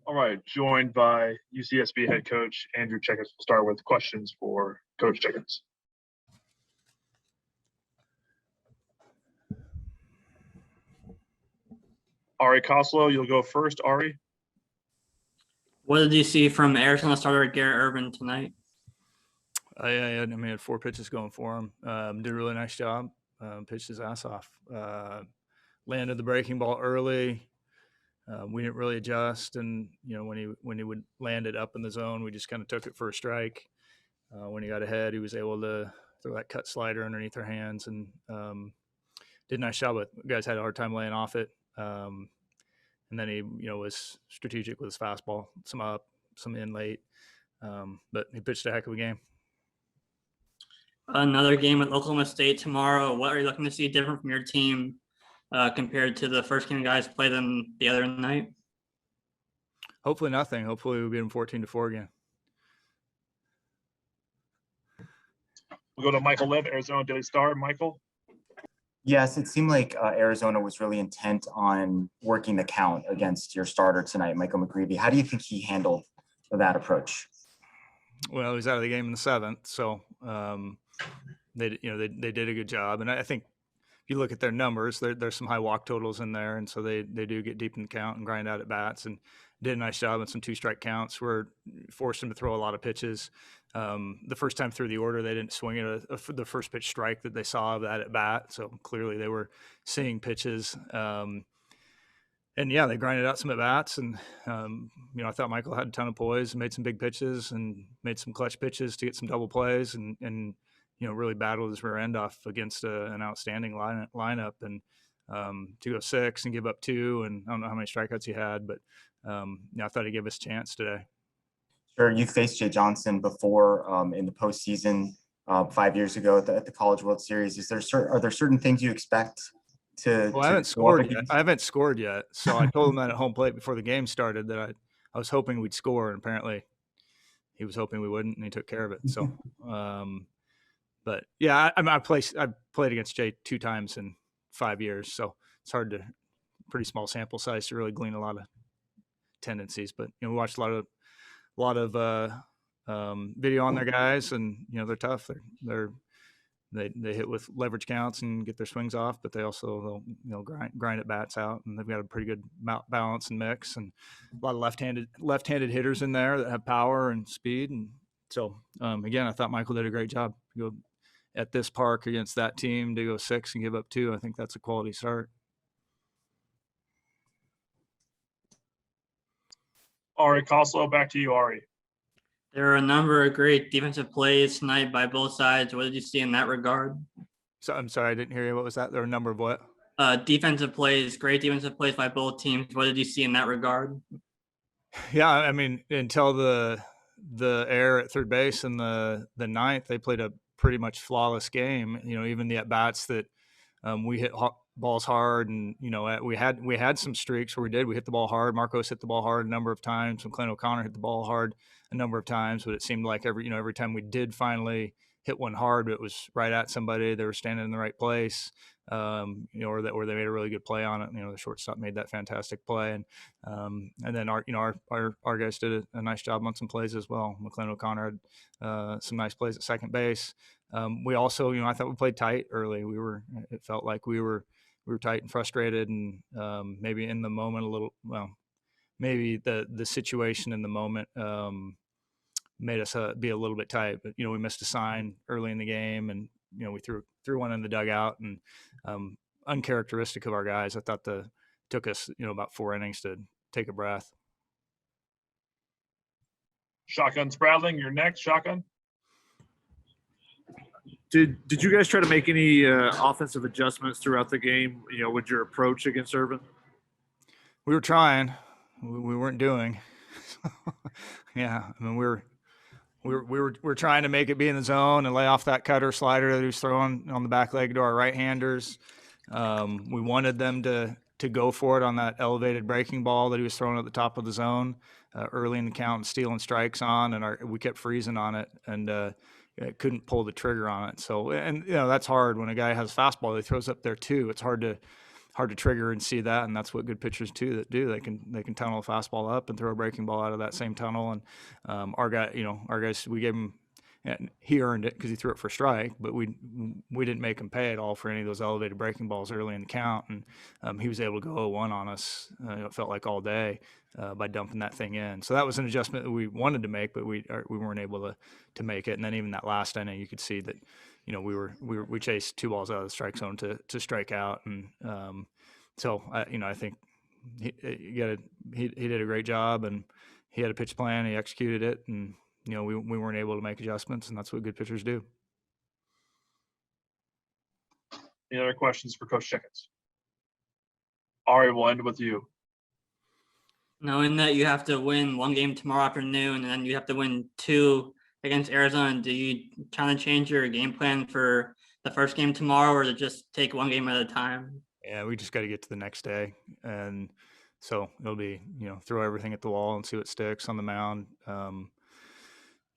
All right, joined by UCSB head coach Andrew Checkins. We'll start with questions for Coach Checkins. Ari Koslow, you'll go first. Ari. What did you see from Arizona starter Garrett Irvin tonight? I had 4 pitches going for him. Did a really nice job. Pitched his ass off. Landed the breaking ball early. We didn't really adjust, and when he would land it up in the zone, we just kind of took it for a strike. When he got ahead, he was able to throw that cut slider underneath our hands, and did a nice job with. Guys had a hard time laying off it, and then he was strategic with his fastball, some up, some in late, but he pitched a heck of a game. Another game with Oklahoma State tomorrow. What are you looking to see different from your team compared to the first game guys played them the other night? Hopefully nothing. Hopefully we'll beat them 14-4 again. We'll go to Michael Liv, Arizona Daily Star. Michael. Yes, it seemed like Arizona was really intent on working the count against your starter tonight, Michael McGreevy. How do you think he handled that approach? Well, he was out of the game in the 7th, so they did a good job. And I think if you look at their numbers, there's some high walk totals in there, and so they do get deep in the count and grind out at bats, and did a nice job on some 2-strike counts. We're forced them to throw a lot of pitches. The first time through the order, they didn't swing at the first pitch strike that they saw of that at bat, so clearly they were seeing pitches. And yeah, they grinded out some at bats, and I thought Michael had a ton of poise, made some big pitches, and made some clutch pitches to get some double plays, and really battled his rear end off against an outstanding lineup, and to go 6 and give up 2, and I don't know how many strikeouts he had, but I thought he gave us a chance today. Sure, you faced Jay Johnson before in the postseason 5 years ago at the College World Series. Are there certain things you expect? I haven't scored yet. I haven't scored yet. So I told him that at home plate before the game started that I was hoping we'd score, and apparently he was hoping we wouldn't, and he took care of it. So, but yeah, I've played against Jay 2 times in 5 years, so it's pretty small sample size to really glean a lot of tendencies. But we watched a lot of video on their guys, and they're tough. They hit with leverage counts and get their swings off, but they'll grind at bats out, and they've got a pretty good balance and mix, and a lot of left-handed hitters in there that have power and speed. And so again, I thought Michael did a great job. Go at this park against that team to go 6 and give up 2. I think that's a quality start. Ari Koslow, back to you, Ari. There are a number of great defensive plays tonight by both sides. What did you see in that regard? So I'm sorry, I didn't hear you. What was that? There are a number of what? Defensive plays, great defensive plays by both teams. What did you see in that regard? Yeah, I mean, until the error at third base in the 9th, they played a pretty much flawless game. Even the at bats that we hit balls hard, and we had some streaks where we hit the ball hard. Marcos hit the ball hard a number of times, and Clint O'Connor hit the ball hard a number of times, but it seemed like every time we did finally hit one hard, it was right at somebody. They were standing in the right place, or they made a really good play on it. The shortstop made that fantastic play, and then our guys did a nice job on some plays as well. Clint O'Connor had some nice plays at second base. We also, I thought we played tight early. It felt like we were tight and frustrated, and maybe in the moment a little. Well, maybe the situation in the moment made us be a little bit tight. But we missed a sign early in the game, and we threw one in the dugout, and uncharacteristic of our guys. I thought took us about 4 innings to take a breath. Shotgun Spradling, you're next. Shotgun. Did you guys try to make any offensive adjustments throughout the game? With your approach against Irvin? We were trying. We weren't doing. Yeah, I mean we were trying to make it be in the zone and lay off that cutter slider that he was throwing on the back leg to our right-handers. We wanted them to go for it on that elevated breaking ball that he was throwing at the top of the zone early in the count and stealing strikes on, and we kept freezing on it and couldn't pull the trigger on it. So, and that's hard when a guy has a fastball that he throws up there too. It's hard hard to trigger and see that, and that's what good pitchers do. They can tunnel a fastball up and throw a breaking ball out of that same tunnel. And our guys, we gave him. And he earned it because he threw it for a strike, but we didn't make him pay at all for any of those elevated breaking balls early in the count, and he was able to go 0-1 on us. It felt like all day by dumping that thing in. So that was an adjustment that we wanted to make, but we weren't able to make it. And then even that last inning, you could see that we chased 2 balls out of the strike zone to strike out, and so I think he did a great job, and he had a pitch plan, he executed it, and we weren't able to make adjustments, and that's what good pitchers do. Any other questions for Coach Checkins? Ari, we'll end with you. Knowing that you have to win 1 game tomorrow afternoon and then you have to win 2 against Arizona, do you kind of change your game plan for the first game tomorrow, or to just take 1 game at a time? Yeah, we just got to get to the next day, and so it'll be throw everything at the wall and see what sticks on the mound.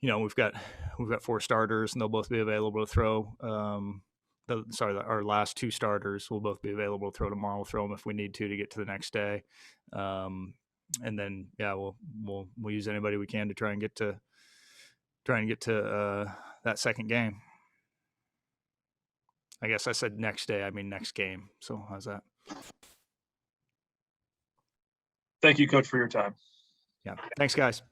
We've got 4 starters, and they'll both be available to throw. Our last 2 starters will both be available to throw tomorrow. We'll throw them if we need to get to the next day, and then we'll use anybody we can to try and get to that second game. I guess I said next day, I mean next game. So how's that? Thank you, Coach, for your time. Yeah, thanks, guys.